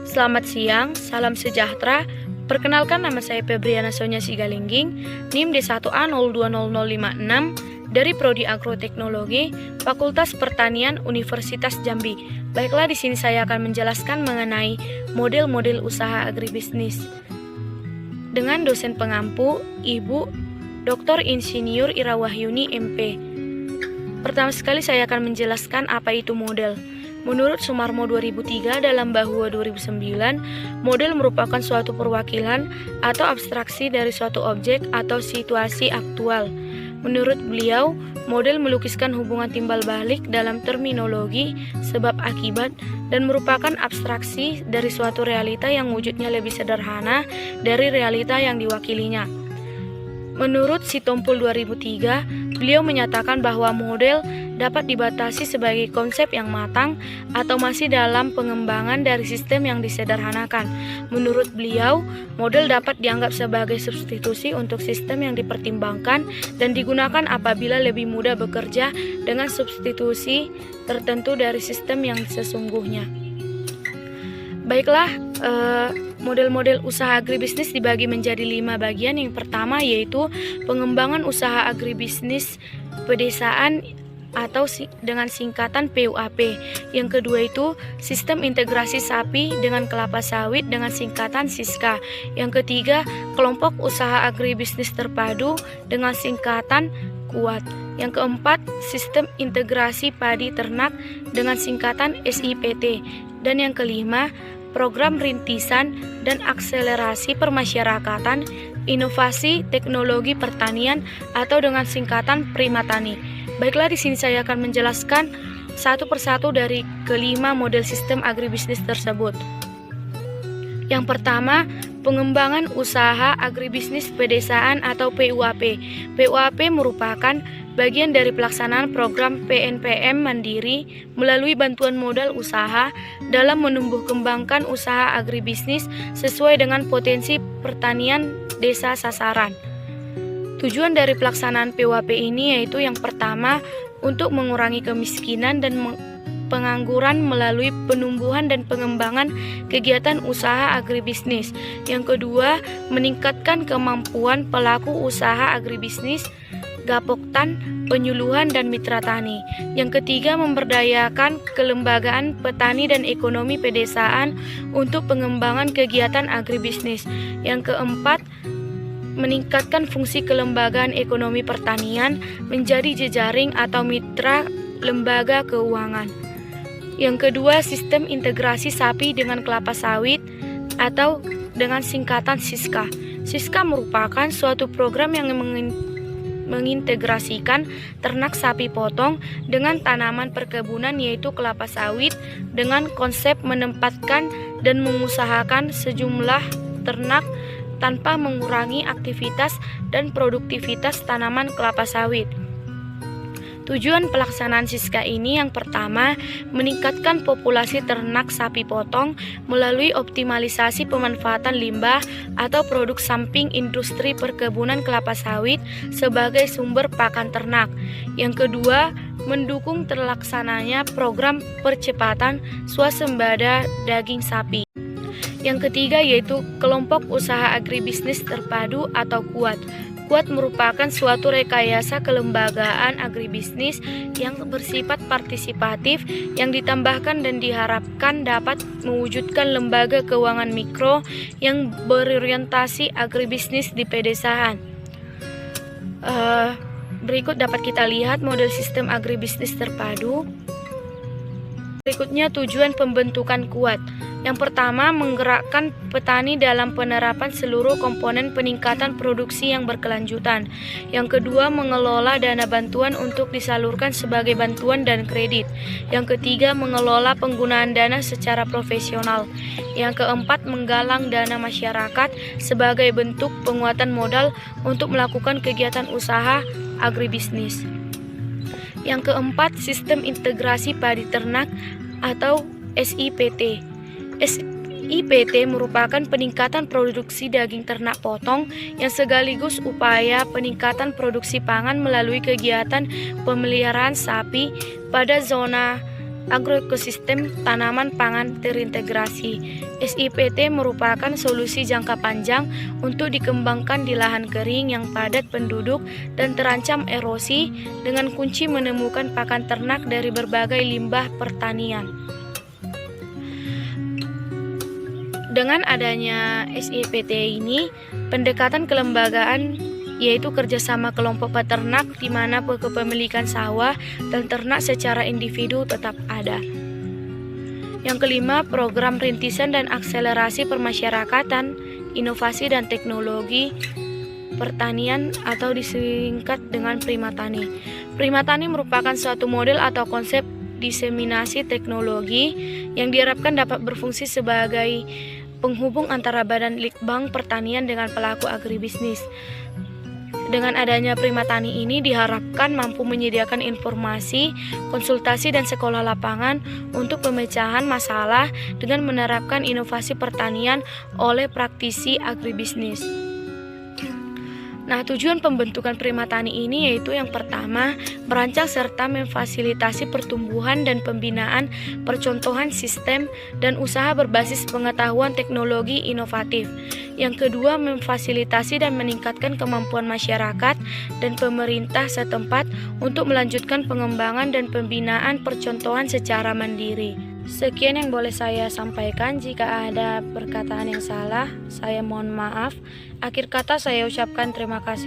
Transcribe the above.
Selamat siang, salam sejahtera. Perkenalkan, nama saya Febriana Sonia Sigalingging, NIM D1A020056 dari Prodi Agroteknologi, Fakultas Pertanian Universitas Jambi. Baiklah, di sini saya akan menjelaskan mengenai model-model usaha agribisnis dengan dosen pengampu Ibu Dr. Insinyur Ira Wahyuni MP. Pertama sekali saya akan menjelaskan apa itu model. Menurut Sumarmo 2003 dalam Bahwa 2009, model merupakan suatu perwakilan atau abstraksi dari suatu objek atau situasi aktual. Menurut beliau, model melukiskan hubungan timbal balik dalam terminologi sebab akibat dan merupakan abstraksi dari suatu realita yang wujudnya lebih sederhana dari realita yang diwakilinya. Menurut Sitompul 2003, beliau menyatakan bahwa model dapat dibatasi sebagai konsep yang matang atau masih dalam pengembangan dari sistem yang disederhanakan. Menurut beliau, model dapat dianggap sebagai substitusi untuk sistem yang dipertimbangkan dan digunakan apabila lebih mudah bekerja dengan substitusi tertentu dari sistem yang sesungguhnya. Baiklah, model-model usaha agribisnis dibagi menjadi 5 bagian. Yang pertama yaitu pengembangan usaha agribisnis pedesaan atau dengan singkatan PUAP. Yang kedua itu sistem integrasi sapi dengan kelapa sawit dengan singkatan SISKA. Yang ketiga, kelompok usaha agribisnis terpadu dengan singkatan KUAT. Yang keempat, sistem integrasi padi ternak dengan singkatan SIPT. Dan yang kelima, program rintisan dan akselerasi permasyarakatan inovasi teknologi pertanian atau dengan singkatan Primatani. Baiklah, di sini saya akan menjelaskan satu persatu dari kelima model sistem agribisnis tersebut. Yang pertama, pengembangan usaha agribisnis pedesaan atau PUAP. PUAP merupakan bagian dari pelaksanaan program PNPM Mandiri melalui bantuan modal usaha dalam menumbuh kembangkan usaha agribisnis sesuai dengan potensi pertanian desa sasaran. Tujuan dari pelaksanaan PUAP ini yaitu yang pertama, untuk mengurangi kemiskinan dan pengangguran melalui penumbuhan dan pengembangan kegiatan usaha agribisnis. Yang kedua, meningkatkan kemampuan pelaku usaha agribisnis, gapoktan, penyuluhan, dan mitra tani. Yang ketiga, memberdayakan kelembagaan petani dan ekonomi pedesaan untuk pengembangan kegiatan agribisnis. Yang keempat, meningkatkan fungsi kelembagaan ekonomi pertanian menjadi jejaring atau mitra lembaga keuangan. Yang kedua, sistem integrasi sapi dengan kelapa sawit atau dengan singkatan SISKA. SISKA merupakan suatu program yang mengintegrasikan ternak sapi potong dengan tanaman perkebunan yaitu kelapa sawit dengan konsep menempatkan dan mengusahakan sejumlah ternak tanpa mengurangi aktivitas dan produktivitas tanaman kelapa sawit. Tujuan pelaksanaan SISKA ini yang pertama, meningkatkan populasi ternak sapi potong melalui optimalisasi pemanfaatan limbah atau produk samping industri perkebunan kelapa sawit sebagai sumber pakan ternak. Yang kedua, mendukung terlaksananya program percepatan swasembada daging sapi. Yang ketiga yaitu kelompok usaha agribisnis terpadu atau KUAT. KUAT merupakan suatu rekayasa kelembagaan agribisnis yang bersifat partisipatif yang ditambahkan dan diharapkan dapat mewujudkan lembaga keuangan mikro yang berorientasi agribisnis di pedesaan. Berikut dapat kita lihat model sistem agribisnis terpadu. Berikutnya tujuan pembentukan KUAT. Yang pertama, menggerakkan petani dalam penerapan seluruh komponen peningkatan produksi yang berkelanjutan. Yang kedua, mengelola dana bantuan untuk disalurkan sebagai bantuan dan kredit. Yang ketiga, mengelola penggunaan dana secara profesional. Yang keempat, menggalang dana masyarakat sebagai bentuk penguatan modal untuk melakukan kegiatan usaha agribisnis. Yang keempat, sistem integrasi padi ternak atau SIPT. SIPT merupakan peningkatan produksi daging ternak potong yang sekaligus upaya peningkatan produksi pangan melalui kegiatan pemeliharaan sapi pada zona agroekosistem tanaman pangan terintegrasi. SIPT merupakan solusi jangka panjang untuk dikembangkan di lahan kering yang padat penduduk dan terancam erosi dengan kunci menemukan pakan ternak dari berbagai limbah pertanian. Dengan adanya SIPT ini, pendekatan kelembagaan yaitu kerjasama kelompok peternak di mana kepemilikan sawah dan ternak secara individu tetap ada. Yang kelima, program rintisan dan akselerasi permasyarakatan, inovasi dan teknologi pertanian atau disingkat dengan Primatani. Primatani merupakan suatu model atau konsep diseminasi teknologi yang diharapkan dapat berfungsi sebagai penghubung antara Badan Litbang Pertanian dengan pelaku agribisnis. Dengan adanya Primatani ini diharapkan mampu menyediakan informasi, konsultasi, dan sekolah lapangan untuk pemecahan masalah dengan menerapkan inovasi pertanian oleh praktisi agribisnis. Nah, tujuan pembentukan Primatani ini yaitu yang pertama, merancang serta memfasilitasi pertumbuhan dan pembinaan percontohan sistem dan usaha berbasis pengetahuan teknologi inovatif. Yang kedua, memfasilitasi dan meningkatkan kemampuan masyarakat dan pemerintah setempat untuk melanjutkan pengembangan dan pembinaan percontohan secara mandiri. Sekian yang boleh saya sampaikan. Jika ada perkataan yang salah, saya mohon maaf. Akhir kata saya ucapkan terima kasih.